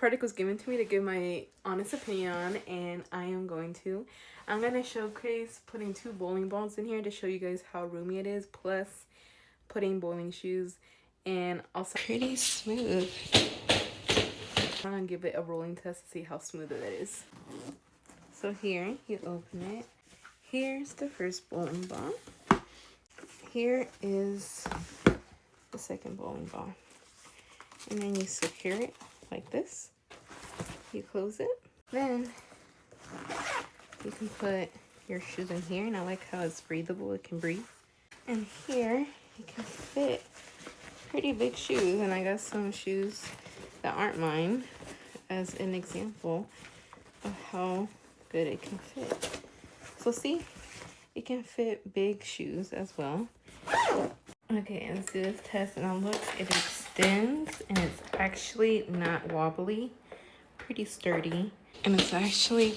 product was given to me to give my honest opinion on, and I'm going to showcase putting 2 bowling balls in here to show you guys how roomy it is, plus putting bowling shoes, and also pretty smooth. I'm gonna give it a rolling test to see how smooth it is. So here, you open it. Here's the first bowling ball. Here is the second bowling ball. And then you secure it like this. You close it. Then you can put your shoes in here, and I like how it's breathable, it can breathe. And here you can fit pretty big shoes, and I got some shoes that aren't mine as an example of how good it can fit. So see, it can fit big shoes as well. Okay, let's do this test. Now look, it extends and it's actually not wobbly, pretty sturdy, and it's actually